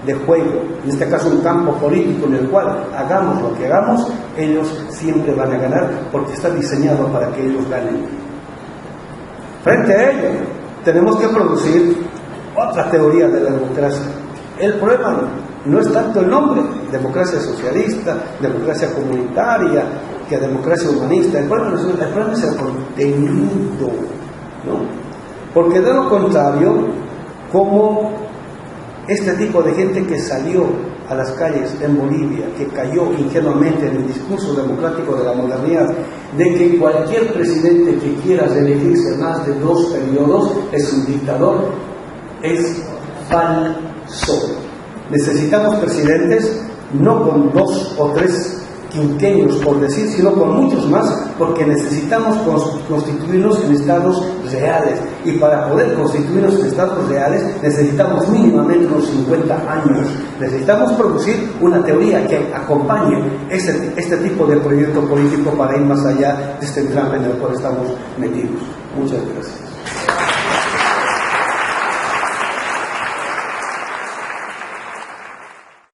de juego, en este caso un campo político en el cual hagamos lo que hagamos, ellos siempre van a ganar porque está diseñado para que ellos ganen. Frente a ello, tenemos que producir otra teoría de la democracia. El problema no es tanto el nombre, democracia socialista, democracia comunitaria, que democracia humanista. El problema es el contenido, ¿no? Porque de lo contrario, como este tipo de gente que salió a las calles en Bolivia, que cayó ingenuamente en el discurso democrático de la modernidad, de que cualquier presidente que quiera reelegirse más de 2 periodos es un dictador, es falso. Necesitamos presidentes no con 2 o 3 quinquenios, por decir, sino con muchos más, porque necesitamos constituirnos en estados reales, y para poder constituirnos en estados reales necesitamos mínimamente unos 50 años. Necesitamos producir una teoría que acompañe este tipo de proyecto político para ir más allá de este drama en el cual estamos metidos. Muchas gracias.